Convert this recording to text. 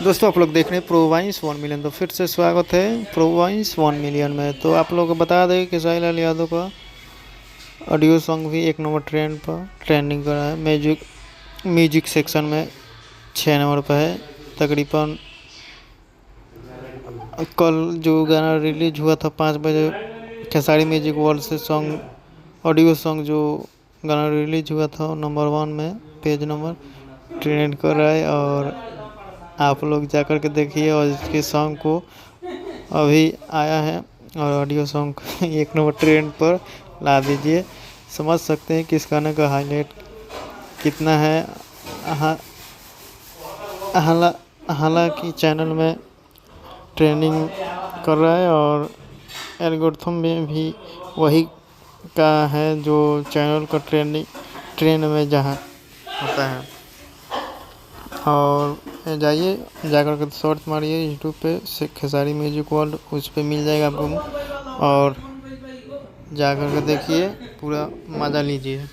दोस्तों आप लोग देख रहे हैं प्रोवाइंस 1 मिलियन। तो फिर से स्वागत है प्रोवाइंस 1 मिलियन में। तो आप लोग को बता दें कि साहिल अली यादव का ऑडियो सॉन्ग भी 1 नंबर ट्रेंड पर ट्रेंडिंग कर रहा है। म्यूजिक सेक्शन में 6 नंबर पर है तकरीबन। कल जो गाना रिलीज हुआ था 5 बजे, खेसारी म्यूजिक वर्ल्ड से सॉन्ग ऑडियो सॉन्ग जो गाना रिलीज हुआ था नंबर 1 में पेज नंबर ट्रेंड कर रहा है। और आप लोग जाकर के देखिए और इसके सॉन्ग को अभी आया है और ऑडियो सॉन्ग 1 नंबर ट्रेंड पर ला दीजिए। समझ सकते हैं कि इस गाने का हाईलाइट कितना है। हालांकि चैनल में ट्रेंडिंग कर रहा है और एल्गोरिथम में भी वही का है जो चैनल का ट्रेंड में जहाँ होता है। और जाइए जाकर के सर्च मारिए यूट्यूब पे से खेसारी म्यूजिक वर्ल्ड, उस पर मिल जाएगा आपको और जाकर के देखिए, पूरा मज़ा लीजिए।